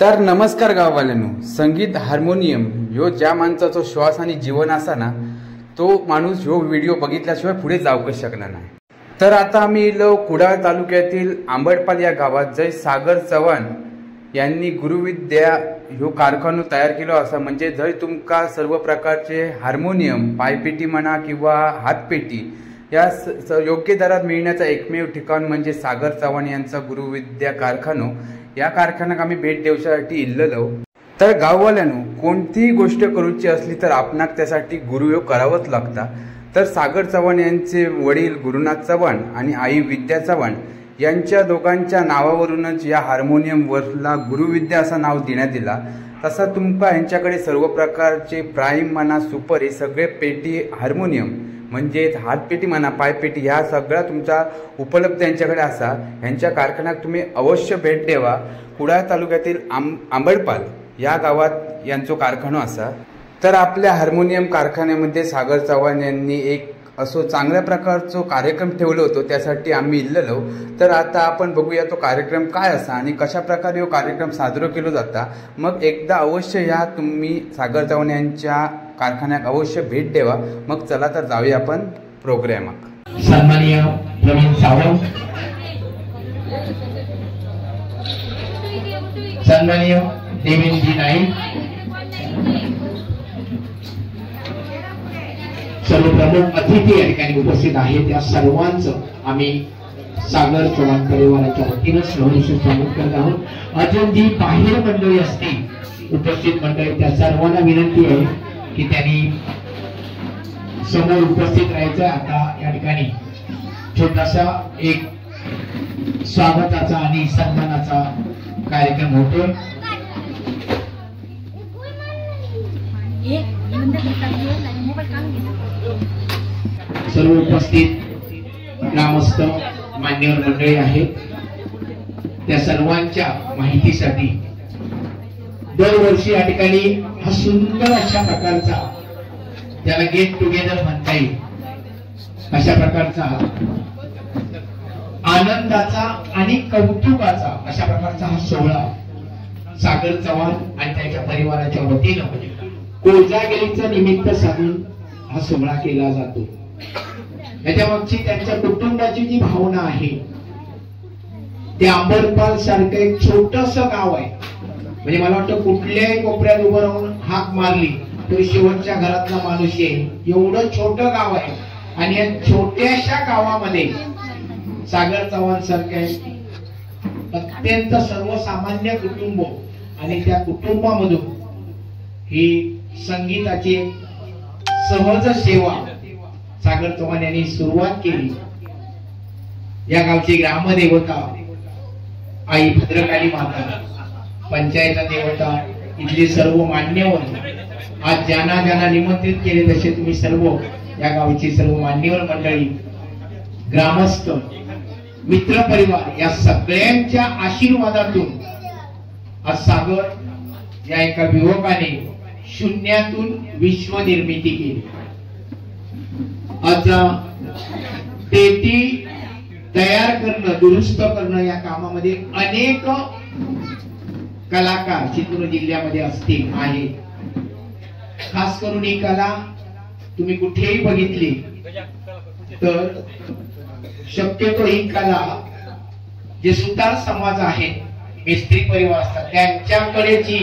तर नमस्कार गाववाल्यांनो, संगीत हार्मोनियम ह्यो ज्या माणसाचो श्वास आणि जीवन असा ना, तो माणूस ह्यो व्हिडिओ बघितल्याशिवाय पुढे जाऊच शकणार नाही। तर आता आम्ही इलो कुडाळ तालुक्यातील आंबडपाल या गावात, जय सागर चव्हाण यांनी गुरुविद्या ह्यो कारखानो तयार केलो असा। म्हणजे जय तुमका सर्व प्रकारचे हार्मोनियम, पायपेटी म्हणा किंवा हातपेटी या योग्य दरात मिळण्याचा एकमेव ठिकाण म्हणजे सागर चव्हाण यांचा गुरुविद्या कारखानो। या कारखान्याक आम्ही भेट देवसाठी इल्ललो। तर गाववाल्यांनो, कोणतीही गोष्ट करूची असली तर आपणाक त्यासाठी गुरु करावंच लागता। तर सागर चव्हाण यांचे वडील गुरुनाथ चव्हाण आणि आई विद्या चव्हाण यांच्या दोघांच्या नावावरूनच या हार्मोनियमवरला गुरुविद्या असा नाव देण्यात दिला। तसा तुमका यांच्याकडे सर्व प्रकारचे प्राईम म्हणा, सुपर हे सगळे पेटी हार्मोनियम म्हणजे हातपेटी म्हणा, पायपेटी ह्या सगळ्या तुमचा उपलब्ध यांच्याकडे असा। यांच्या कारखान्यात तुम्ही अवश्य भेट द्यावा। कुडाळ तालुक्यातील आंबडपाल या गावात यांचा कारखानो असा। तर आपल्या हार्मोनियम कारखान्यामध्ये सागर चव्हाण यांनी एक असो चांगल्या प्रकारचा कार्यक्रम ठेवलो होतो, त्यासाठी आम्ही इल्ललो। तर आता आपण बघूया तो कार्यक्रम काय असा आणि कशा प्रकारे तो कार्यक्रम साजरा केला जाता। मग एकदा अवश्य या तुम्ही सागर चव्हाण यांच्या कारखान्यात अवश्य भेट द्यावा। मग चला तर जाऊया आपण प्रोग्रामाक। सन्माननीय प्रवीण सावंत, सन्माननीय देवेंद्र नाईक, सर्व प्रमुख अतिथी या ठिकाणी उपस्थित आहेत, त्या सर्वांचं आम्ही सागर चव्हाण परिवाराच्या वतीनं सहर्ष स्वागत करत आहोत। अजून जी बाहेर मंडळी असतील, उपस्थित मंडळी, त्या सर्वांना विनंती आहे की त्यांनी समोर उपस्थित राहायचं। आता या ठिकाणी छोटासा एक स्वागताचा आणि सन्मानाचा कार्यक्रम होतोय। सर्व उपस्थित ग्रामस्थ मान्यवर मंडळी आहेत, त्या सर्वांच्या माहितीसाठी दरवर्षी या ठिकाणी हा सुंदर अशा प्रकारचा, त्याला गेट टुगेदर म्हणता येईल, अशा प्रकारचा आनंदाचा आणि कौतुकाचा अशा प्रकारचा हा सोहळा सागर चव्हाण आणि त्याच्या परिवाराच्या वतीनं कोजागिरीचं निमित्त साधून हा सोहळा केला जातो। याच्या मागची त्यांच्या कुटुंबाची जी भावना आहे, ते आंबडपाल सारखं एक छोटस गाव आहे। म्हणजे मला वाटतं कुठल्याही कोपऱ्यात उभं राहून हाक मारली तरी शेवटच्या घरातला माणूस येईल, एवढं छोटं गाव आहे। आणि या छोट्याशा गावामध्ये सागर चव्हाण सारखं अत्यंत सर्वसामान्य कुटुंब, आणि त्या कुटुंबामधून ही संगीताची सहज सेवा सागर चव्हाण यांनी सुरुवात केली। या गावची ग्रामदेवता आई भद्रकाली माता, पंचायत देवता, इथले सर्व मान्यवर, आज ज्यांना ज्यांना निमंत्रित केले तसे तुम्ही सर्व या गावची सर्व मान्यवर मंडळी, ग्रामस्थ, मित्र परिवार या सगळ्यांच्या आशीर्वादातून आज सागर या एका युवकाने शून्यातून विश्व निर्मिती केली। आज पेटी तयार करणं, दुरुस्त करणं या कामामध्ये अनेक कलाकार चित्रदुर्ग जिल्ह्यामध्ये असतील, आहेत। खास करून ही कला तुम्ही कुठेही बघितली तर शक्यतो ही कला जे सुतार समाज आहे, मिस्त्री परिवार असतात, त्यांच्याकडे जी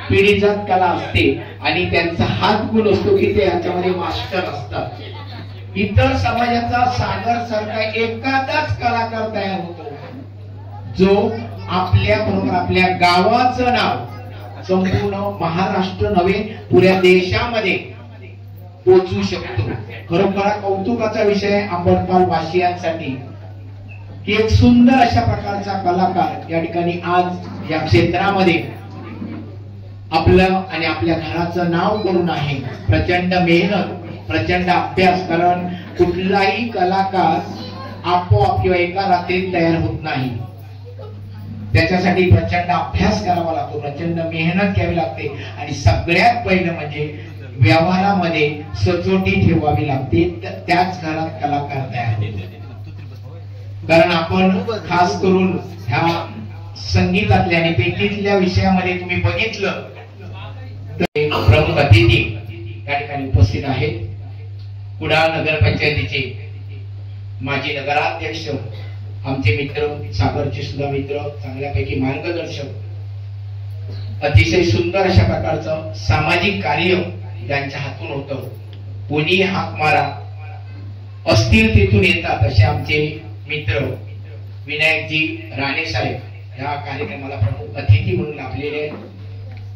पिढीजात कला असते आणि त्यांचा हात गुण असतो की ते याच्यामध्ये मास्टर असतात। इतर समाजाचा सागर सारखा एखादाच कलाकार तयार होतो जो आपल्या बरोबर आपल्या गावाचं नाव संपूर्ण महाराष्ट्र नव्हे पुऱ्या देशामध्ये पोहोचवू शकतो। खरोखर कौतुकाचा विषय आंबडपाल वासियांसाठी की एक सुंदर अशा प्रकारचा कलाकार या ठिकाणी आज या क्षेत्रामध्ये आपलं आणि आपल्या घराचं नाव करून आहे। प्रचंड मेहनत, प्रचंड अभ्यास, कारण कुठलाही कलाकार आपोआप किंवा एका रात्रीत तयार होत नाही। त्याच्यासाठी प्रचंड अभ्यास करावा लागतो, प्रचंड मेहनत घ्यावी लागते, आणि सगळ्यात पहिलं म्हणजे व्यवहारामध्ये सचोटी ठेवावी लागते, त्याच घरात कलाकार तयार होतो। कारण आपण खास करून ह्या संगीतातल्या आणि पेटीतल्या विषयामध्ये तुम्ही बघितलं तर प्रमुख अतिथी या ठिकाणी उपस्थित आहेत. कुडाळ नगरपंचायतीचे माजी नगराध्यक्ष, आमचे मित्र, सागरचे सुद्धा मित्र, चांगल्यापैकी मार्गदर्शक, अतिशय सुंदर अशा प्रकारचं सामाजिक कार्य ज्यांच्या हातून होतं. कोणी हाक मारा, असतील तिथून येतात असे आमचे मित्र विनायकजी राणे साहेब या कार्यक्रमाला प्रमुख अतिथी म्हणून लाभलेले आहेत.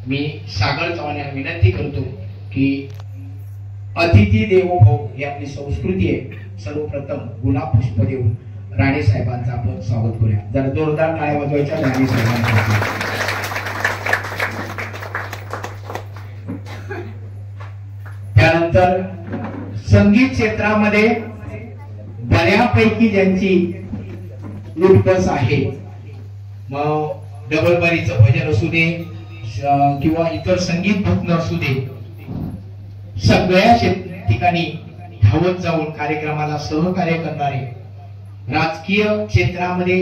मी सागर चव्हाण यांना विनंती करतो की अतिथी देवो भव ही आपली संस्कृती आहे. सर्वप्रथम गुलाब पुष्प देऊन राणे साहेबांचं आपण स्वागत करूया. जरा जोरदार टाळ्या वाजवायच्या राणे साहेबांसाठी. त्यानंतर संगीत क्षेत्रामध्ये बऱ्यापैकी ज्यांची लुटबस आहे, मग डबलबारीचं भजन असू दे किंवा इतर संगीत भक्त असू दे, सगळ्या ठिकाणी धावत जाऊन कार्यक्रमाला सहकार्य करणारे, राजकीय क्षेत्रामध्ये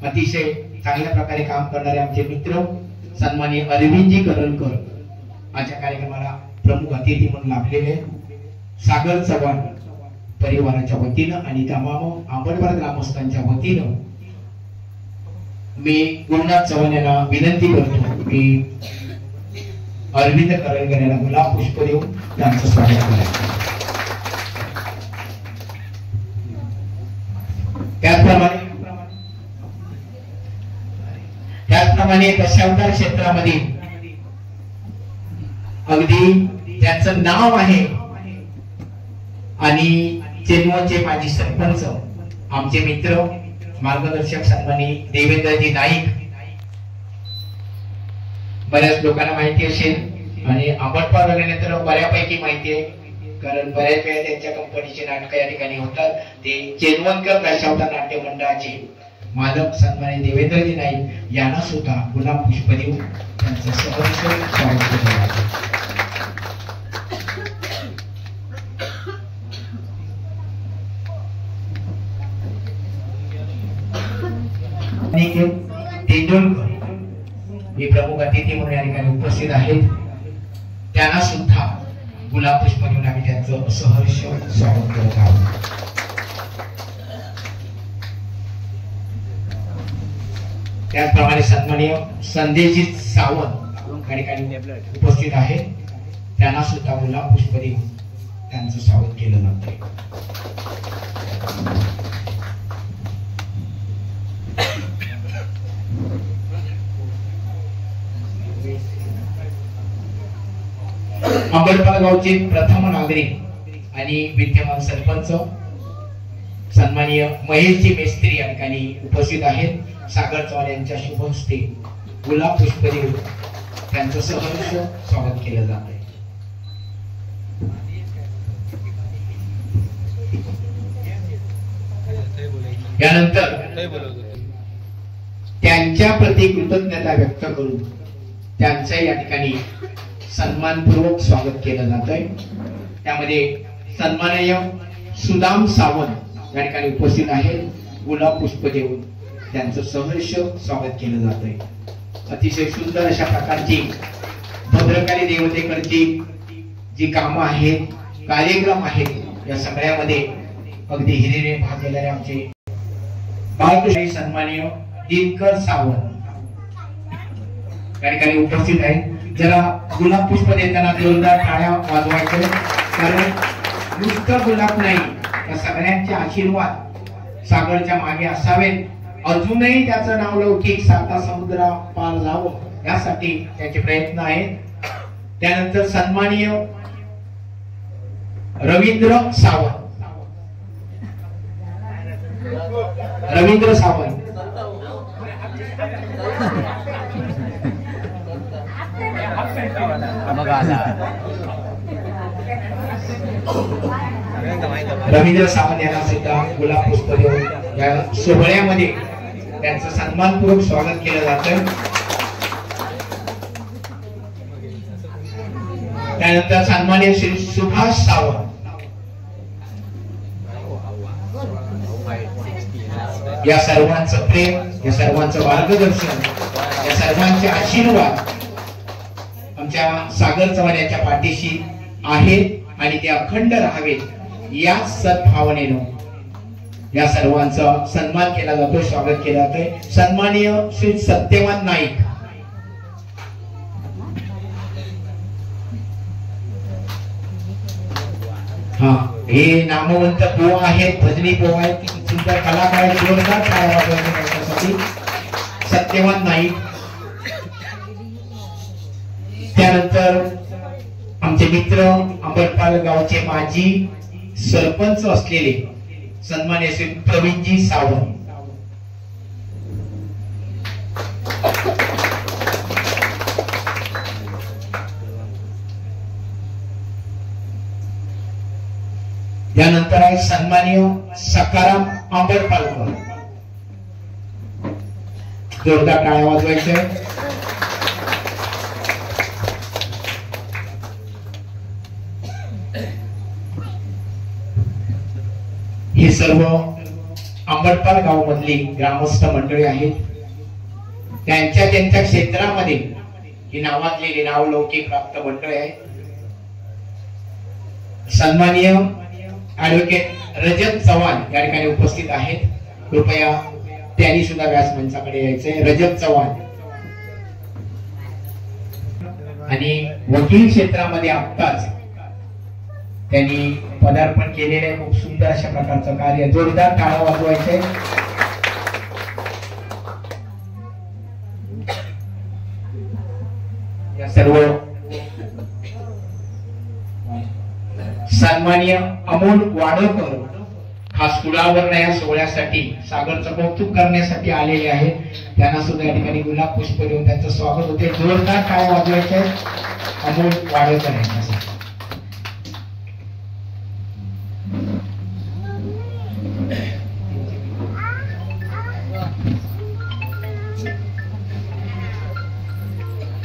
अतिशय चांगल्या प्रकारे काम करणारे आमचे मित्र सन्माननीय अरविंदजी करलकर आजच्या कार्यक्रमाला प्रमुख अतिथी म्हणून लाभलेले. सागर चव्हाण परिवाराच्या वतीनं आणि तमाम आंबडवाड ग्रामस्थांच्या वतीनं मी गुरुनाथ चव्हाण यांना विनंती करतो की अरविंद करलकर यांना गुलाब पुष्प देऊन त्यांचं स्वागत करायचं. त्याचप्रमाणे दशावतार क्षेत्रामध्ये अगदी त्याचं नाव आहे आणि चेनवचे माजी सरपंच, आमचे मित्र, मार्गदर्शक सन्माननीय देवेंद्रजी नाईक, बऱ्याच लोकांना माहिती असेल आणि आंबटपार तर बऱ्यापैकी माहिती आहे, कारण बऱ्याच वेळा त्यांच्या कंपनीचे नाटक या ठिकाणी होतात. ते चेनवनकर दशावतार नाट्य मंडळाचे मालक सन्माननीय देवेंद्रजी नाईक यांना सुद्धा गुलाब पुष्प देऊन त्यांचं सहर्ष स्वागत केलं जातं. तेंडुलकर हे प्रमुख अतिथी म्हणून या ठिकाणी उपस्थित आहेत. त्यांना सुद्धा गुलाब पुष्प देऊन आम्ही त्यांचं सहर्ष स्वागत करत आहोत. त्याचप्रमाणे सन्माननीय संदेशजी सावंत या ठिकाणी उपस्थित आहेत. त्यांना सुद्धा गुलाब पुष्प देऊन त्यांचं स्वागत केलं जातं. अंबडपाल गावचे प्रथम नागरिक आणि विद्यमान सरपंच सन्माननीय महेशजी मेस्त्री या ठिकाणी उपस्थित आहेत. सागर चव्हाण यांच्या शुभ हस्ते गुलाब पुष्प देऊन त्यांचं सहर्ष स्वागत केलं जात आहे. यानंतर त्यांच्या प्रति कृतज्ञता व्यक्त करून त्यांचं या ठिकाणी सन्मानपूर्वक स्वागत केलं जात आहे. त्यामध्ये सन्माननीय सुदाम सावंत या ठिकाणी उपस्थित आहेत. गुलाब पुष्प देऊन त्यांचं सहर्ष स्वागत केलं जात आहे. अतिशय सुंदर अशा प्रकारची भद्रकाली देवतेकडची जी कामं आहेत, कार्यक्रम आहेत, या सगळ्यामध्ये अगदी हिरिरे भाग घेणारे आमचे बाळकृष्ण सन्माननीय दिनकर सावंत या ठिकाणी उपस्थित आहेत. जरा गुलाब पुष्प देताना जोरदार टाळ्या वाजवायचे, कारण नुसतं गुलाब नाही, त्या सगळ्यांचे आशीर्वाद सागरच्या मागे असावेत. अजूनही त्याचं नाव लौकिक साता समुद्र पार जावं यासाठी त्याचे प्रयत्न आहेत. त्यानंतर सन्माननीय रवींद्र सावंत रवींद्र सावंत यांना सुद्धा गुलाब पुष्प देऊन या सोहळ्यामध्ये त्यांचं सन्मानपूर्वक स्वागत केलं जातं. त्यानंतर सन्माननीय श्री सुभाष सावंत या सर्वांचं प्रेम या सर्वांचं मार्गदर्शन, या सर्वांचे आशीर्वाद आमच्या सागर चव्हाण यांच्या पाठीशी आहेत आणि ते अखंड राहावेत या सद्भावनेनं या सर्वांचा सन्मान केला जातो, स्वागत केलं जातंय. सन्माननीय श्री सत्यवान नाईक हा हे नामवंत पोहा आहेत, भजनी पोहा आहेत, सुंदर कलाकार आहेत. सत्यवान नाईक, त्यानंतर आमचे मित्र अंबरपाल गावचे माजी सरपंच असलेले सन्माननीय श्री प्रवीणजी सावंत. त्यानंतर आहे सन्माननीय सकाराम अंबरपालकर. जोरदार टाळ्या वाजवायचे. हे सर्व अंबरपाल गाव मधली ग्रामस्थ मंडळी आहेत. त्यांच्या त्यांच्या क्षेत्रामध्ये ही नावाजलेली नावलौकिक प्राप्त मंडळी आहेत. सन्माननीय ऍडव्होकेट रजत चव्हाण या ठिकाणी उपस्थित आहेत. कृपया त्यांनी सुद्धा व्यासमंचाकडे यायचे. रजत चव्हाण आणि वकील क्षेत्रामध्ये आत्ताच त्यांनी पदार्पण केलेले आहे. खूप सुंदर अशा प्रकारचं कार्य. जोरदार टाळ्या वाजवायचे. या सर्व सन्माननीय अमोल वाडकर खास कुडावर या सोहळ्यासाठी सागरचं कौतुक करण्यासाठी आलेले आहेत. त्यांना सुद्धा या ठिकाणी गुलाब पुष्प देऊन त्यांचं स्वागत होते. जोरदार टाळ्या वाजवायचे. अमोल वाडकर यांच्यासाठी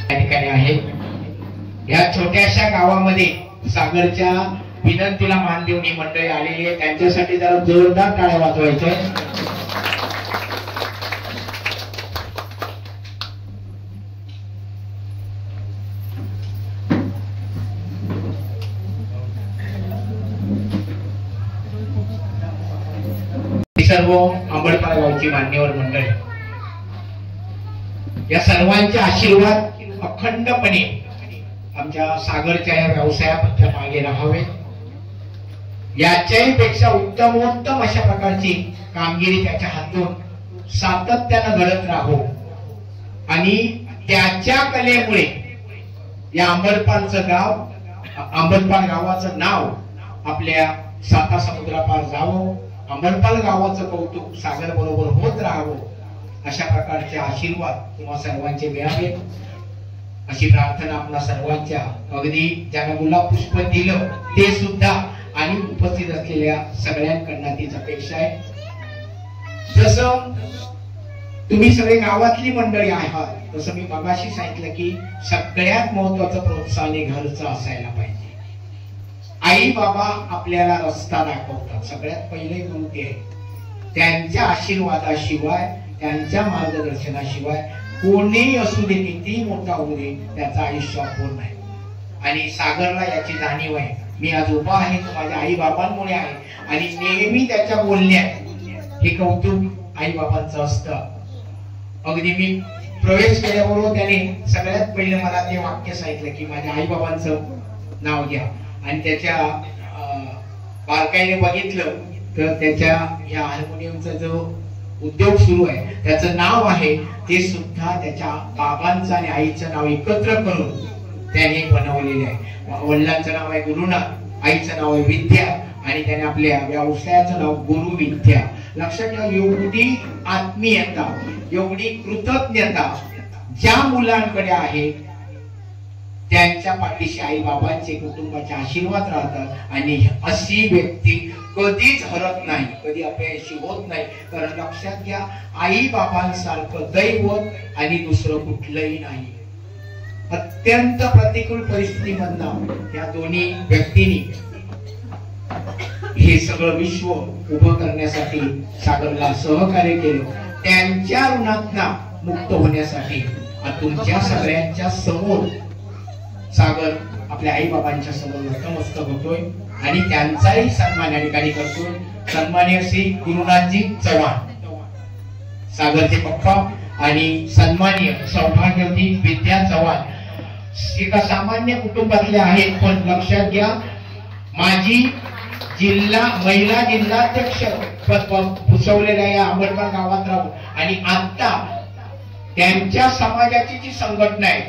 या ठिकाणी आहे. या छोट्याशा गावामध्ये सागरच्या विनंतीला मान देऊन ही मंडळी आलेली आहे. त्यांच्यासाठी जरा जोरदार टाळ्या वाजवायचे. सर्व अंबरपाल गावची मान्यवर मंडळी, या सर्वांचे आशीर्वाद अखंडपणे आमच्या सागरच्या या व्यवसायाबद्दल मागे राहावे. याच्याही पेक्षा उत्तमोत्तम अशा प्रकारची कामगिरी त्याच्या हातून सातत्यानं घडत राहो आणि त्याच्या कलेमुळे या अंबरपालचं गाव, अंबरपाल गावाचं नाव आपल्या साता समुद्रापार जावं. अंबरपाल गावाचं कौतुक सागर बरोबर होत राहावं अशा प्रकारचे आशीर्वाद तुम्हा सर्वांचे मिळावे अशी प्रार्थना आपल्या सर्वांच्या, अगदी ज्यांना गुलाब पुष्प दिलं ते सुद्धा आणि उपस्थित असलेल्या सगळ्यांकडनं तीच अपेक्षा आहे. जसं तुम्ही सगळे गावातली मंडळी आहात तसं मी मगाशी सांगितलं की सगळ्यात महत्वाचं प्रोत्साहन हे घरचं असायला पाहिजे. आई बाबा आपल्याला रस्ता दाखवतात, सगळ्यात पहिले गुरु ते आहे. त्यांच्या आशीर्वादाशिवाय, त्यांच्या मार्गदर्शनाशिवाय कोणीही असू दे, किती मोठा होऊ दे, त्याचं आयुष्य अपूर्ण आहे. आणि सागरला याची जाणीव आहे. मी आज उभा आहे तो माझ्या आई बाबांमुळे आहे आणि नेहमी त्याच्या बोलण्यात हे कौतुक आई बाबांचं असतं. अगदी मी प्रवेश केल्याबरोबर त्याने सगळ्यात पहिले मला ते वाक्य सांगितलं की माझ्या आई बाबांचं नाव घ्या. आणि त्याच्या बारकाईने बघितलं तर त्याच्या या हार्मोनियमचा जो उद्योग सुरू आहे त्याचं नाव आहे ते सुद्धा त्याच्या बाबांचं आणि आईचं नाव एकत्र करून त्याने बनवलेले आहे. वडिलांचं नाव आहे गुरुनाथ, आईचं नाव आहे विद्या आणि त्याने आपल्या व्यवसायाचं नाव गुरु विद्या. लक्षात ठेवा, एवढी आत्मीयता, एवढी कृतज्ञता ज्या मुलांकडे आहे त्यांच्या पाठीशी आई बाबांचे, कुटुंबाचे आशीर्वाद राहतात आणि अशी व्यक्ती कधीच हरत नाही, कधी अपयशी होत नाही. कारण लक्षात घ्या, आई बाबांसारखं दैवत आणि दुसरं कुठलंही नाही. अत्यंत प्रतिकूल परिस्थितीमधनं या दोन्ही व्यक्तींनी हे सगळं विश्व उभं करण्यासाठी सागरला सहकार्य केलं त्यांच्या ऋणातून मुक्त होण्यासाठी तुमच्या सगळ्यांच्या समोर सागर आपल्या आई बाबांच्या समोर नतमस्तक होतोय आणि त्यांचाही सन्मान या ठिकाणी करतोय. सन्माननीय श्री गुरुनाथजी चव्हाण सागरचे पप्पा आणि सन्माननीय सौभाग्यवती विद्या चव्हाण एका सामान्य कुटुंबातले आहेत, पण लक्षात घ्या माजी महिला जिल्हाध्यक्ष पद भूषवलेल्या या आंबेडकर गावात राहून आणि आता त्यांच्या समाजाची जी संघटना आहे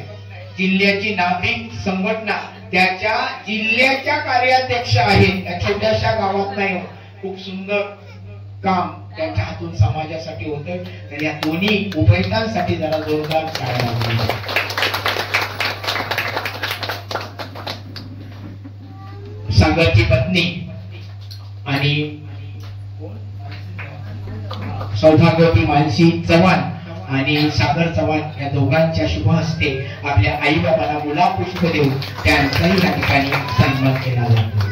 जिल्ह्याची नागरिक संघटना त्याच्या जिल्ह्याच्या कार्याध्यक्ष आहेत. त्या छोट्याशा गावात नाही, खूप सुंदर काम त्यांच्या हातून समाजासाठी होतंय. तर या दोन्ही उभयतांसाठी जरा जोरदार टाळ्या वाजवा. सागरची पत्नी आणि सौभाग्यवती मानसी चव्हाण आणि सागर चव्हाण या दोघांच्या शुभ हस्ते आपल्या आई बाबांना गुलाब पुष्प देऊन त्यांचाही या ठिकाणी सन्मान केला जातो.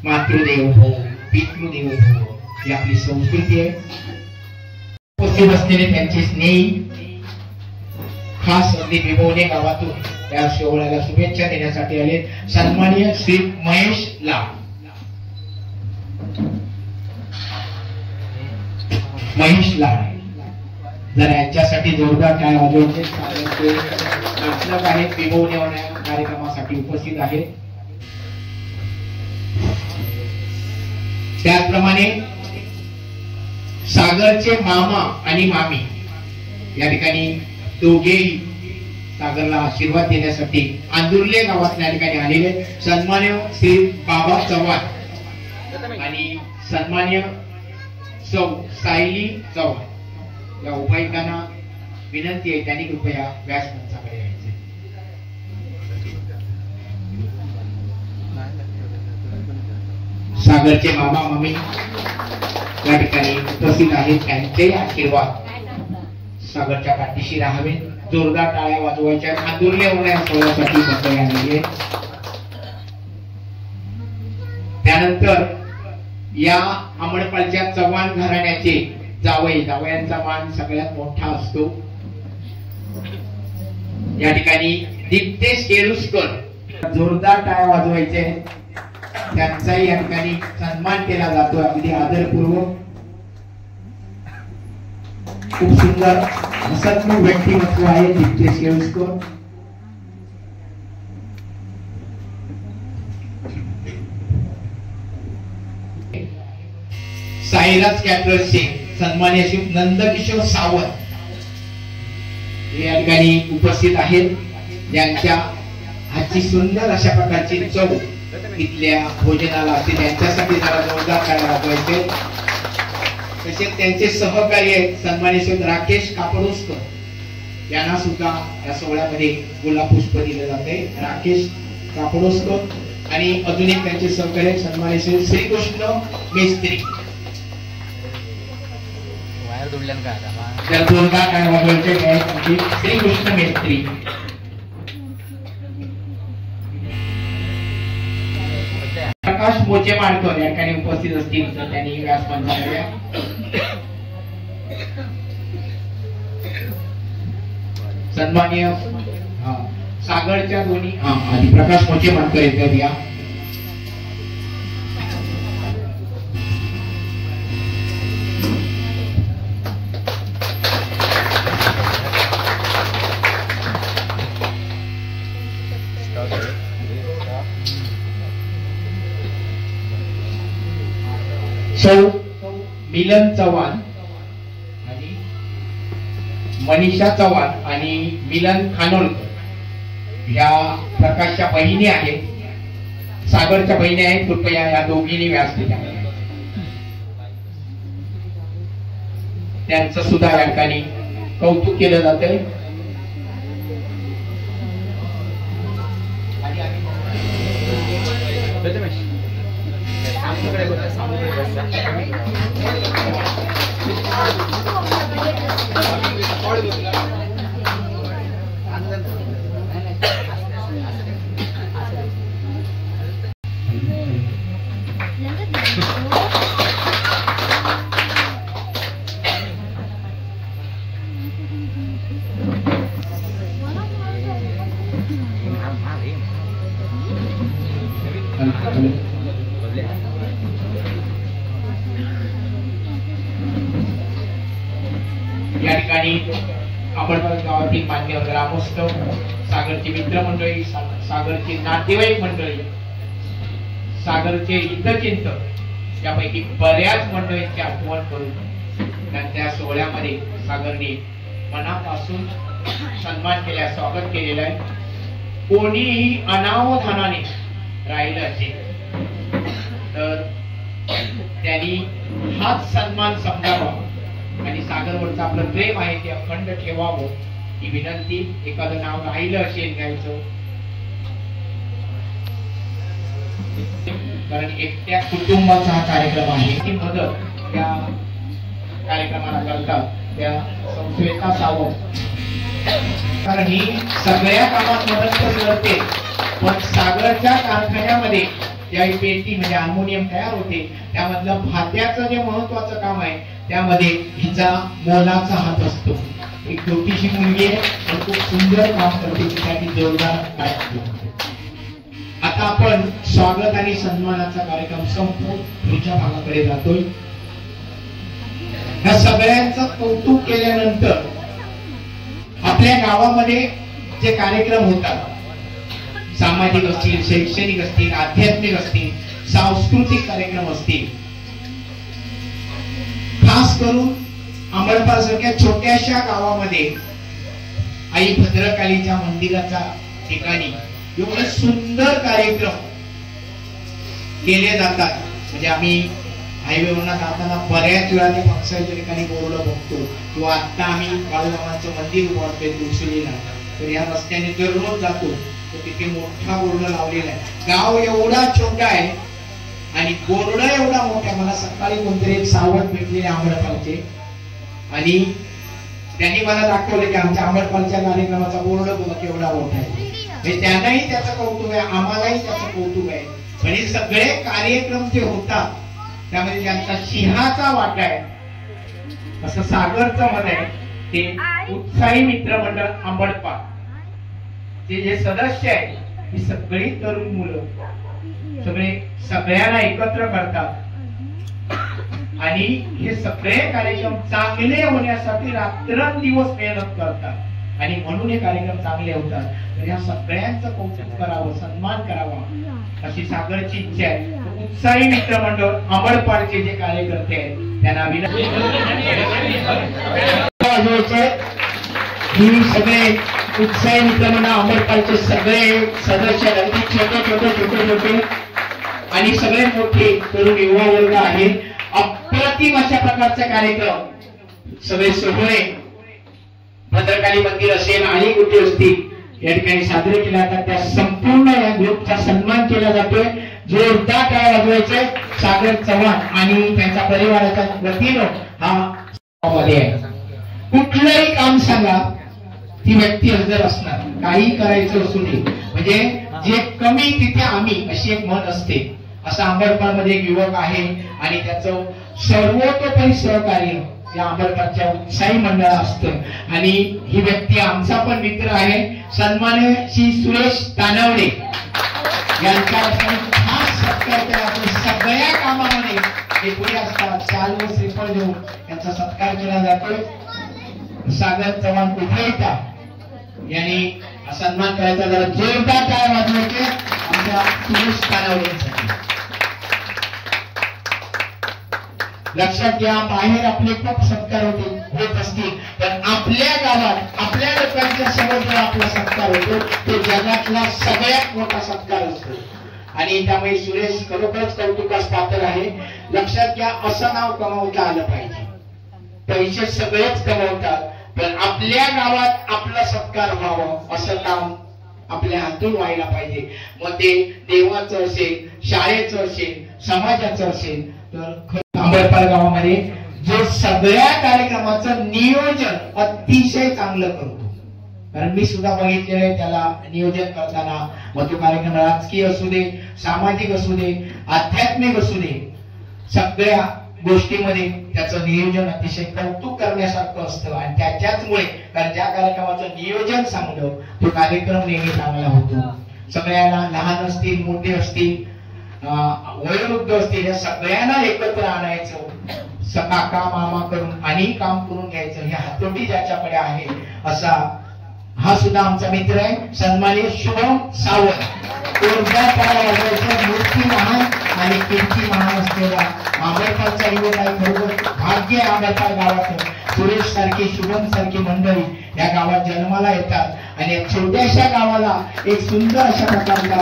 मातृदेव भव पितृदेव भव ही आपली संस्कृती आहे. उपस्थित असलेले त्यांचे स्नेही खास अगदी विभवणे गावातून या सोहळ्याला शुभेच्छा देण्यासाठी आले सन्माननीय श्री महेश लाड. महेश लाड जर यांच्यासाठी जोरदार टाळ्या वाजवते. नाचक आहेत, विभवणे होण्या कार्यक्रमासाठी उपस्थित आहेत. त्याचप्रमाणे सागरचे मामा आणि मामी या ठिकाणी दोघेही सागरला आशीर्वाद देण्यासाठी आंदुर्ले गावात या ठिकाणी आलेले सन्मान्य श्री बाबा चव्हाण आणि सन्मान्य सौ सायली चव्हाण या उपायुक्तांना विनंती आहे त्यांनी कृपया व्यासमंचाकडे यायचे. सागरचे मामा मामी या ठिकाणी उपस्थित आहेत, त्यांचे आशीर्वाद सागरच्या पाठीशी राहावे. जोरदार टाळ्या वाजवायच्या. आंदोलन होण्या सोहळ्यासाठी मंडळी आलेली. त्यानंतर या आंबडपाळच्या चव्हाण घराण्याचे जावयांचा मान सगळ्यात मोठा असतो. या ठिकाणी दीप्तेश केळुसकर जोरदार टाळ्या वाजवायचे. त्यांचाही या ठिकाणी सन्मान केला जातो अगदी आदरपूर्वक. खूप सुंदर हसतमुख व्यक्तिमत्व आहे दीप्तेश केळुसकर. साईराज कॅटरर्सचे सन्माननीय श्री नंदकिशोर सावंत या ठिकाणी उपस्थित आहेत. यांच्या हातची सुंदर अशा प्रकारची चव इथल्या भोजनाला असते. त्यांच्यासाठी जरा जोरदार टाळ्या वाजवायचे. तसेच त्यांचे सहकारी आहेत सन्माननीय श्री राकेश कापडोसकर यांना सुद्धा या सोहळ्यामध्ये गुलाब पुष्प दिले जाते. राकेश कापडोसकर आणि अजून एक त्यांचे सहकारी सन्माननीय श्री श्रीकृष्ण मेस्त्री. जोरदार टाळ्या वाजवायचे श्रीकृष्ण मेस्त्री. प्रकाश मोचे माळकर या ठिकाणी उपस्थित असतील तर त्यांनी व्यासमंचाकडे सन्माननीय सागरच्या दोन्ही आधी प्रकाश मोचे माळकर येतात. या सौ मिलन चव्हाण आणि मनीषा चव्हाण आणि मिलन खानोलकर या प्रकाशच्या बहिणी आहेत. सागरच्या बहिणी आहेत. कृपया या दोघींनी व्यासपीठ त्यांचं सुद्धा या ठिकाणी कौतुक केलं जातंय. या ठिकाणी अंबडपाल गावातील मान्यवर ग्रामस्थ, सागरची मित्रमंडळी, सागरची नातेवाईक मंडळी, सागरचे हितचिंतक यापैकी बऱ्याच मंडळींची आठवण करून त्यांच्या सोहळ्यामध्ये सागरने मनापासून सन्मान केला, स्वागत केलेलं आहे. कोणीही अनावधानाने राहिलं असेल तर त्यांनी हाच सन्मान समजावा आणि सागरवरचं आपलं प्रेम आहे ते अखंड ठेवावं ही विनंती. एखादं नाव राहिलं असेल घ्यायचं, कारण एकट्या कुटुंबाचा हा कार्यक्रम आहे. ती मदत त्या कार्यक्रमाला करतात त्या संस्वेता सावंत, कारण ही सगळ्या कामात मदत तर करते, पण सागरच्या कारखान्यामध्ये ज्यावेळी पेटी म्हणजे हार्मोनियम तयार होते त्यामधलं भात्याचं जे महत्वाचं काम आहे त्यामध्ये हिचा मोलाचा हात असतो. एक छोटीशी मुलगी आहे पण खूप सुंदर काम करते, तिच्यासाठी जोरदार टाळ्या. आता आपण स्वागत आणि सन्मानाचा कार्यक्रम संपून पुढच्या भागाकडे जातोय. या सगळ्यांचं कौतुक केल्यानंतर आपल्या गावामध्ये जे कार्यक्रम होतात, सामाजिक असतील, शैक्षणिक असतील, आध्यात्मिक असतील, सांस्कृतिक कार्यक्रम असतील, खास करून अंबडपाल सारख्या छोट्याशा गावामध्ये आई भद्रकालीच्या मंदिराच्या ठिकाणी एवढे सुंदर कार्यक्रम केले जातात. म्हणजे आम्ही हायवेवरून जाताना बऱ्याच वेळा ते पक्षाच्या ठिकाणी बोर्ड बघतो, किंवा आता आम्ही बाळूमामाचं मंदिर उभारतोय तुळशीला, तर या रस्त्याने दररोज जातो तर तिथे मोठा बोर्ड लावलेला आहे. गाव एवढा छोटा आहे आणि बोर्ड एवढा मोठा. मला सकाळी कोणतरी एक सावंत भेटलेले अंबडपालचे आणि त्यांनी मला दाखवले की आमच्या अंबडपालच्या कार्यक्रमाचा बोर्ड बघा केवढा मोठा आहे. त्यांनाही त्याचं कौतुक आहे, आम्हालाही त्याचं कौतुक आहे. पण हे सगळे कार्यक्रम जे होतात त्यामध्ये ज्यांचा सिंहाचा वाटा आहे, असं सागरचं मत आहे, ते उत्साही मित्रमंडळ अंबडपाल जे सदस्य आहेत ही सगळी तरुण मुलं सगळ्यांना एकत्र करतात आणि हे सगळे कार्यक्रम चांगले होण्यासाठी रात्रंदिवस मेहनत करतात आणि म्हणून हे कार्यक्रम चांगले होतात. तर या सगळ्यांचं कौतुक करावं, सन्मान करावा अशी सागरची इच्छा आहे. उत्साही मित्रमंडळ अंबडपालचे जे कार्यकर्ते आहेत त्यांना ही सगळे उत्साही मित्रमंडळ अंबडपालचे सगळे सदस्य अगदी छोटे आणि सगळे मोठे तरुण युवा वर्ग आहे. अप्रतिम अशा प्रकारचा कार्यक्रम सगळे सोहळे भद्रकाली मंदिर असेल आणि कुठे असतील या ठिकाणी साजरे केले जातात. त्या संपूर्ण या ग्रुपचा सन्मान केला जातोय. जोरदार टाळ्या वाजवायचे सागर चव्हाण आणि त्यांच्या परिवाराच्या वतीनं हा मध्ये आहे. कुठलंही काम सांगा ती व्यक्ती हजर असणार, काही करायचं असू नये, म्हणजे जे कमी तिथे आम्ही अशी एक म्हण असते. असा अंबडपाल मध्ये एक युवक आहे आणि त्याचं सर्वतोपरी सहकार्य या अंबडपालच्या उत्साही मंडळ असतं आणि ही व्यक्ती आमचा पण मित्र आहे. सन्मान्य श्री सुरेश तानवडे यांचा खास सत्कार केला. सगळ्या कामामध्ये ते पुढे असतात, शाल व श्रीफळ देऊन यांचा सत्कार केला जातोय. सागर चव्हाण कुठे येतात यांनी सन्मान करायचा, जरा जोरदार टाळ्या वाजवायचे आमच्या सुरेश तानवडेसाठी. लक्षात घ्या, बाहेर आपले खूप सत्कार होत असतील पण आपल्या गावात आपल्या लोकांच्या समोर आपला सत्कार होतो तो जगातला सगळ्यात मोठा सत्कार असतो आणि त्यामुळे सुरेश खरोखरच कौतुकास पात्र आहे. लक्षात घ्या, असं नाव कमावता आलं पाहिजे. पैसे सगळेच कमावतात पण आपल्या गावात आपला सत्कार व्हावं असं काम आपल्या हातून व्हायला पाहिजे. मग ते देवाचं असेल, शाळेचं असेल, समाजाचं असेल. तर अंबडपाल गावामध्ये जो सगळ्या कार्यक्रमाचं नियोजन अतिशय चांगलं करतो, कारण मी सुद्धा बघितलेलं आहे त्याला नियोजन करताना. मग तो कार्यक्रम राजकीय असू दे, सामाजिक असू दे, आध्यात्मिक असू दे, सगळ्या गोष्टीमध्ये त्याचं नियोजन अतिशय कौतुक करण्यासारखं असतं आणि त्याच्याचमुळे कारण ज्या कार्यक्रमाचं नियोजन चांगलं तो कार्यक्रम नेहमी चांगला होतो. सगळ्यांना, लहान असतील मोठे असतील वयोवृद्ध असतील, या सगळ्यांना एकत्र आणायचं, काका मामा करून आणि काम करून घ्यायचं, हे हातोटी ज्याच्याकडे आहे असा हा सुद्धा आमचा मित्र आहे सन्माननीय शुभम सावंत. मूर्ती महान आणि कीर्ती महान असलेला आंबेडकरचा युवक आहे. बरोबर भाग्य आहे आंबेडकर गावाचं. सुरेश सारखी, शुभम सारखी मंडळी या गावात जन्माला येतात आणि या छोट्याशा गावाला एक सुंदर अशा प्रकारचा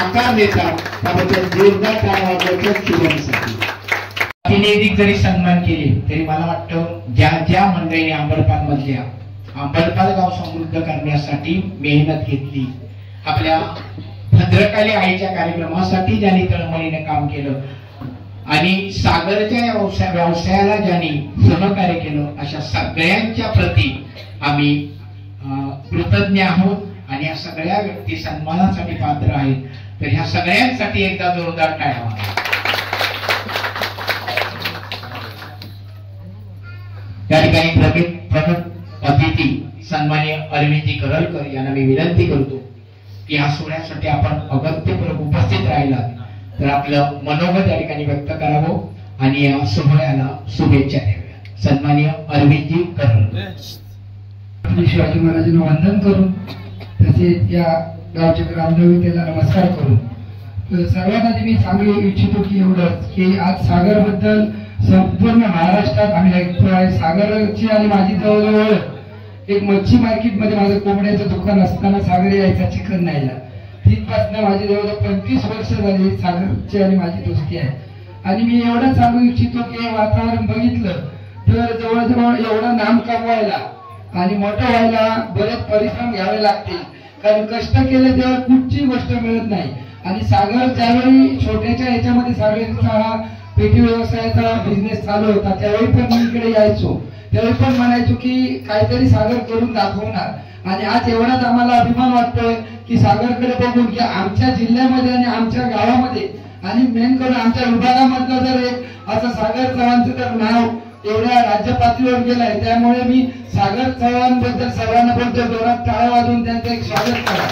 आकार देतात. त्याबद्दल जोरदार टाळ्या वाजवतात शुभमसाठी. प्रतिनिधिक जरी सन्मान केले तरी मला वाटतं ज्या मंडळीने आंबरपाल गाव समृद्ध करण्यासाठी मेहनत घेतली, आपल्या भद्रकाली आईच्या कार्यक्रमासाठी ज्यांनी तळमळीने काम केलं आणि सागरच्या व्यवसायाला ज्यांनी सहकार्य केलं, अशा सगळ्यांच्या प्रती आम्ही कृतज्ञ आहोत आणि या सगळ्या व्यक्ती सन्मानासाठी पात्र आहेत. तर ह्या सगळ्यांसाठी एकदा जोरदार टाळ्या. त्या ठिकाणी प्रमुख अतिथी सन्माननीय अरविंदजी करलकर यांना मी विनंती करतो की ह्या सोहळ्यासाठी आपण अगत्यपूर्वक उपस्थित राहिलात तर आपलं मनोगत या ठिकाणी व्यक्त करावं आणि या सोहळ्याला शुभेच्छा द्याव्या. सन्माननीय अरविंदजी करलकर. शिवाजी महाराजांना वंदन करून तसेच या गावच्या ग्रामदेवतेला नमस्कार करून सर्वात आधी मी सांगू इच्छितो की एवढंच की आज सागर बद्दल संपूर्ण महाराष्ट्रात आम्ही ऐकतोय. सागरची आणि माझी जवळजवळ एक मच्छी मार्केट मध्ये माझं कोंबड्याचं दुकान असताना सागर यायचा चिकन न्यायला. तिथपासून माझी जवळजवळ 25 वर्ष झाली सागरची आणि माझी दोस्ती आहे. आणि मी एवढं सांगू इच्छितो की वातावरण बघितलं तर जवळजवळ एवढं नाम कमवायला आणि मोठं व्हायला बरेच परिश्रम घ्यावे लागतील. कारण कष्ट केले तेव्हा कुठची गोष्ट मिळत नाही. आणि सागर ज्यावेळी छोट्याच्या ह्याच्यामध्ये सागरचा हा पेटी व्यवसायाचा बिझनेस चालू होता त्यावेळी पण मी इकडे यायचो. त्यावेळी पण म्हणायचो की काहीतरी सागर करून दाखवणार. आणि आज एवढाच आम्हाला अभिमान वाटतोय की सागरकडे बघून की आमच्या जिल्ह्यामध्ये आणि आमच्या गावामध्ये आणि मेन करून आमच्या विभागामधलं जर एक असं सागर चव्हाणचं तर नाव एवढ्या राज्य पातळीवर गेलाय. त्यामुळे मी सागर चव्हाण बद्दल सर्वांना बोलतो जोरात टाळ्या वाजवून त्यांचं एक स्वागत करा.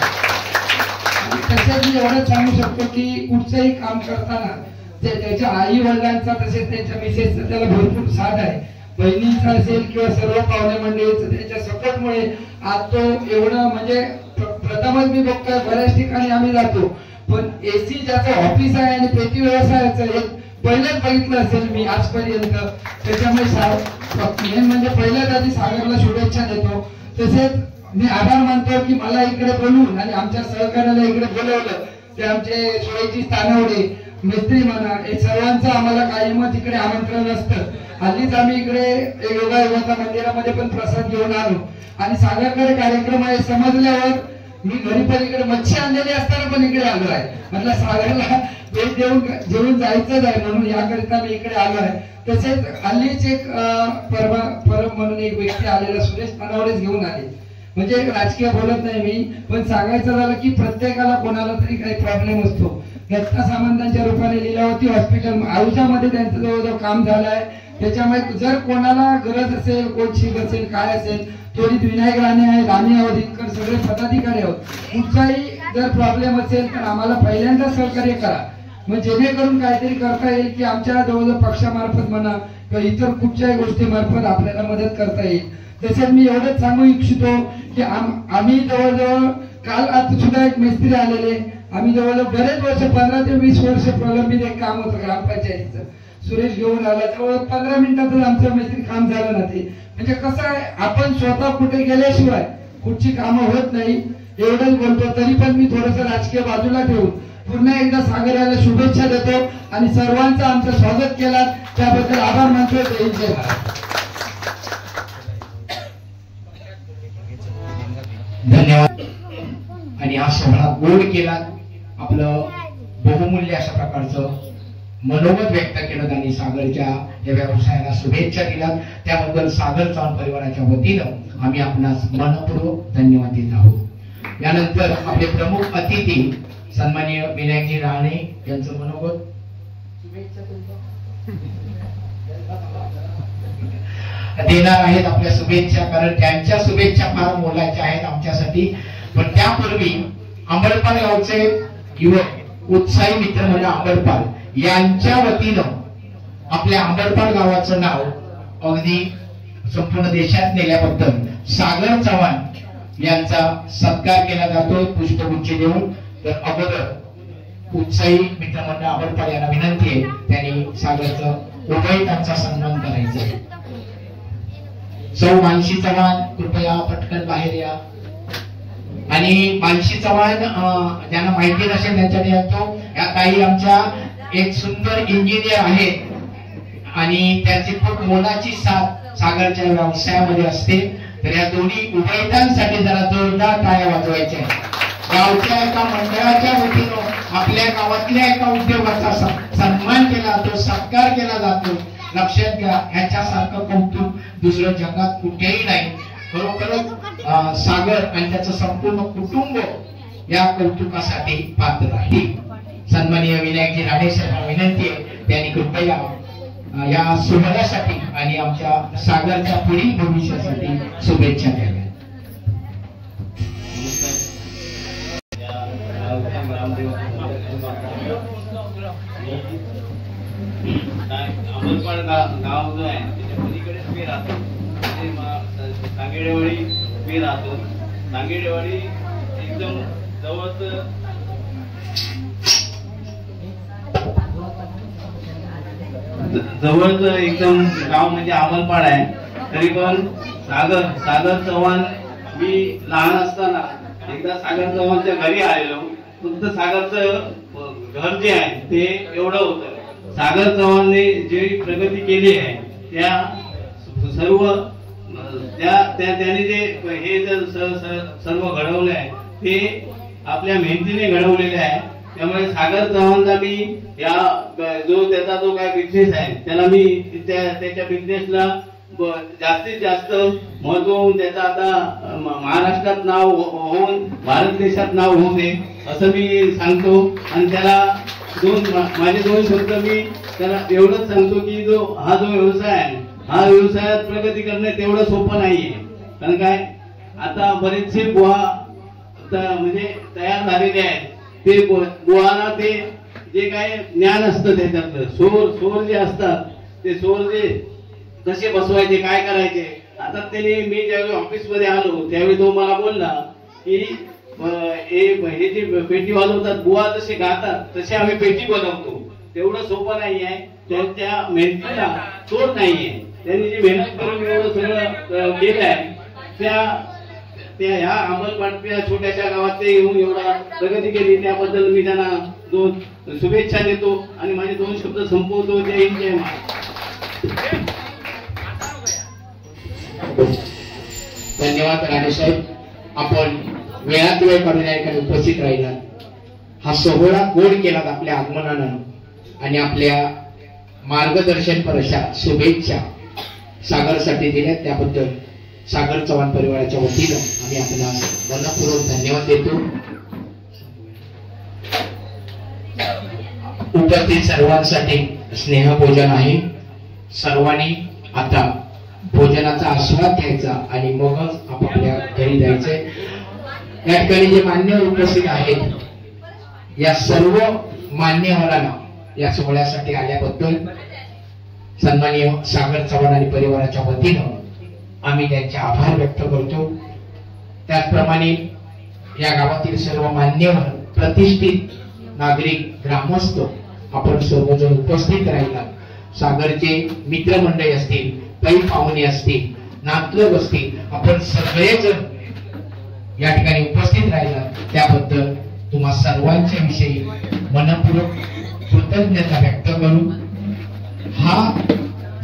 तसेच मी एवढंच सांगू शकतो की कुठचंही काम करताना त्याच्या आई वडिलांचा तसेच त्याच्या मिसेसचा त्याला भरपूर साथ आहे. बहिणीचा असेल किंवा सर्व पाहुणे मंडळीचं त्याच्या सपोर्टमुळे आज तो एवढं म्हणजे प्रथमच मी बघतोय बऱ्याच ठिकाणी आम्ही जातो पण एसी ज्याचं ऑफिस आहे आणि पेटी व्यवसायाचं एक पहिलंच बघितलं असेल मी आजपर्यंत. त्याच्यामुळे मेन म्हणजे पहिल्याच आधी सागरला शुभेच्छा देतो. तसेच मी आभार मानतो की मला इकडे बोलवून आणि आमच्या सहकार्याला इकडे बोलवलं. ते आमचे सोयीची स्थानवडे मिस्त्री म्हणा हे सर्वांचं आम्हाला कायमच इकडे आमंत्रण असतं. हल्लीच आम्ही इकडे योगा मंदिरामध्ये पण प्रसाद घेऊन आलो आणि सागरकडे कार्यक्रम आहे समजल्यावर मी घरी पण इकडे मच्छी आणलेली असताना पण इकडे आलो आहे. म्हटलं सागरला भेट देऊन जेवून जायचंच आहे म्हणून याकरिता मी इकडे आलो आहे. तसेच हल्लीच एक परब म्हणून एक व्यक्ती आलेला सुरेश तानावडेच घेऊन आले. म्हणजे राजकीय बोलत नाही मी पण सांगायचं झालं की प्रत्येकाला कोणाला तरी काही प्रॉब्लेम असतो. दत्ता सामंतांच्या रूपाने लीलावती हॉस्पिटल आयुष्यामध्ये त्यांचं जवळजवळ काम झालं आहे. त्याच्यामुळे जर कोणाला गरज असेल कोण शिक असेल काय असेल त्वरित विनायक राणे आहे राणी अवधीकर सगळे पदाधिकारी आहोत. कुठचाही जर प्रॉब्लेम असेल तर आम्हाला पहिल्यांदा सहकार्य करा मग जेणेकरून काहीतरी करता येईल की आमच्या जवळजवळ पक्षामार्फत म्हणा किंवा इतर कुठच्याही गोष्टी मार्फत आपल्याला मदत करता येईल. तसेच मी एवढंच सांगू इच्छितो की आम्ही जवळजवळ काल आता सुद्धा एक मिस्त्री आलेले आम्ही जवळजवळ बरेच वर्ष 15 ते 20 वर्ष प्रलंबित एक काम होतं ग्रामपंचायतीचं. सुरेश घेऊन आला जवळ 15 मिनिटातच आमचं मैत्री काम झालं ना. ते म्हणजे कसं आहे आपण स्वतः कुठे गेल्याशिवाय कुठची कामं होत नाही एवढंच बोलतो. तरी पण मी थोडंसं राजकीय बाजूला ठेवून पुन्हा एकदा सागर याला शुभेच्छा देतो आणि सर्वांचं आमचं स्वागत केलं त्याबद्दल आभार मानतो. जय भारत. धन्यवाद. आणि हा सोहळा गोड केला आपलं बहुमूल्य अशा प्रकारचं मनोगत व्यक्त केलं आणि सागरच्या या व्यवसायाला शुभेच्छा दिल्या त्याबद्दल सागर चव्हाण परिवाराच्या वतीनं आम्ही आपणास मनपूर्वक धन्यवाद देत आहोत. यानंतर आपले प्रमुख अतिथी सन्माननीय विनायकजी राणे यांचं मनोगत देणार आहेत आपल्या शुभेच्छा, कारण त्यांच्या शुभेच्छा फार मोलाच्या आहेत आमच्यासाठी. पण त्यापूर्वी अंबरपाल गावचे युवक उत्साही मित्र म्हणजे अंबरपाल यांच्या वतीनं आपल्या अंबरपाल गावाचं नाव अगदी संपूर्ण देशात नेल्याबद्दल सागर चव्हाण यांचा सत्कार केला जातो पुष्पगुच्छ देऊन. तर अगोदर उत्साही मित्रमंडळ अंबरपाल यांना विनंती आहे त्यांनी सागरचं उभयतांचा सन्मान करायचा आहे. सौ मानसी चव्हाण कृपया पटकन बाहेर या. आणि मानसी चव्हाण ज्यांना माहिती नसेल त्यांच्याकडे येतो, या ताई आमच्या एक सुंदर इंजिनियर आहेत आणि त्यांची खूप मोलाची साथ सागरच्या व्यवसायामध्ये असते. तर या दोन्ही उभयतांसाठी जरा जोरदार टाळ्या वाजवायच्या. गावच्या एका मंडळाच्या वतीनं आपल्या गावातल्या एका उद्योगाचा सन्मान केला जातो, सत्कार केला जातो. लक्षात घ्या, ह्याच्यासारखं कौतुक दुसरं जगात कुठेही नाही. खरोखरच सागर आणि त्याचं संपूर्ण कुटुंब या कौतुकासाठी पात्र आहे. सन्माननीय विनायकजी राणे साहेबांना विनंती आहे त्यांनी कृपया या सोहळ्यासाठी आणि आमच्या सागरच्या पुढील भविष्यासाठी शुभेच्छा द्याव्या. अंबरपाल गाव जो आहे त्याच्या पलीकडेच मी राहतो. सांगेडेवाडी मी राहतो. सांगेडेवाडी एकदम जवळच एकदम गाव म्हणजे अंबरपाल आहे. तरी पण सागर चव्हाण मी लहान असताना एकदा सागर चव्हाणच्या घरी आलेलो. फक्त सागरचं घर जे आहे ते एवढं होतं. सागर चव्हाणने जी प्रगती केली आहे त्या सर्व त्याने जे हे सर्व घडवले आहे ते आपल्या मेहनतीने घडवलेले आहे. त्यामुळे सागर चव्हाणचा मी या त्याचा जो काय बिझनेस आहे त्याला मी त्याच्या बिझनेसला जास्तीत जास्त महत्व होऊन त्याचा आता महाराष्ट्रात नाव होऊन भारत देशात नाव होऊ दे असं मी सांगतो. आणि त्याला माझे दोन शब्द मी त्याला एवढंच सांगतो की हा जो व्यवसाय आहे हा व्यवसायात प्रगती करणे तेवढं सोपं नाहीये. कारण काय आता बरेचसे बुवा म्हणजे तयार झालेले आहेत. ते बुवाला ते जे काय ज्ञान असतं त्याच्यातलं सोर जे असतात ते सोर जे कसे बसवायचे काय करायचे. आता त्याने मी ज्यावेळी ऑफिस मध्ये आलो त्यावेळी तो मला बोलला की हे जे पेटी वाजवतात बुवा जसे गातात तसे आम्ही पेटी बनवतो. तेवढं सोपं नाही आहे. त्यांच्या मेहनतीला तोड नाहीये. त्यांनी जी मेहनत करून एवढं सगळं केलं आहे त्या ह्या अंबरपाल छोट्याशा गावात ते येऊन एवढा प्रगती केली त्याबद्दल मी त्यांना दोन शुभेच्छा देतो आणि माझे दोन शब्द संपवतो. जय हिंद जय महाराष्ट्र. धन्यवाद राणे साहेब. आपण वेळात वेळ काढून या ठिकाणी उपस्थित राहिला. हा सोहळा गोड केला आपल्या आगमनानं आणि आपल्या मार्गदर्शनपर अशा शुभेच्छा सागरसाठी दिल्या त्याबद्दल सागर चव्हाण परिवाराच्या वतीनं आम्ही आपल्याला मनपूर्वक धन्यवाद देतो. उपस्थित सर्वांसाठी स्नेहभोजन आहे. सर्वांनी आता भोजनाचा आस्वाद घ्यायचा आणि मगच आपापल्या घरी जायचंय. या ठिकाणी जे मान्यवर उपस्थित आहेत या सर्व मान्यवरांना या सोहळ्यासाठी आल्याबद्दल सन्माननीय सागर चव्हाण आणि परिवाराच्या वतीनं आम्ही त्यांचे आभार व्यक्त करतो. त्याचप्रमाणे या गावातील सर्व मान्यवर प्रतिष्ठित नागरिक ग्रामस्थ आपण सर्वजण उपस्थित राहिला. सागरचे मित्रमंडळी असतील, पै पाहुणे असतील, नातलग असतील, आपण सगळेजण या ठिकाणी उपस्थित राहिला त्याबद्दल तुम्हा सर्वांच्या विषयी मनपूर्वक कृतज्ञता व्यक्त करून हा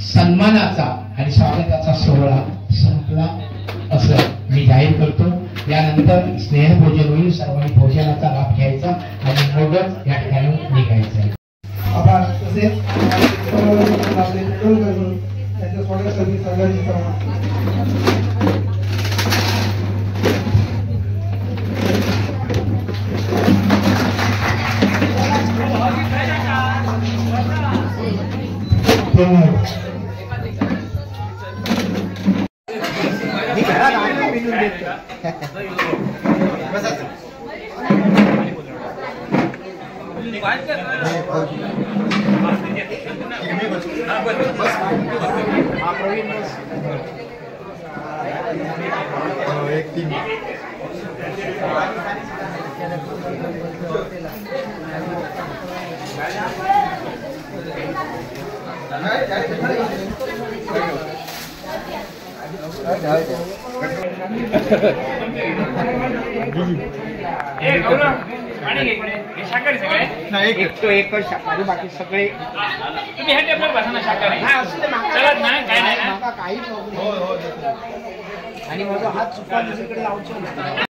सन्मानाचा आणि स्वागताचा सोहळा संपला असं मी जाहीर करतो. यानंतर स्नेहभोजन होईल. सर्वांनी भोजनाचा लाभ घ्यायचा आणि मगच या ठिकाणी निघायचं. आपण तसेच आपले पेट्रोल करून त्याच्या सोडण्यासाठी सगळ्यांची एक शाकाहारी बाकी सगळे तुम्ही ह्या टेबलवर बसा ना शाकाहारी चलत नाही काय नाही काही प्रॉब्लेम आणि माझा हात चुकवा दुसरीकडे लावतो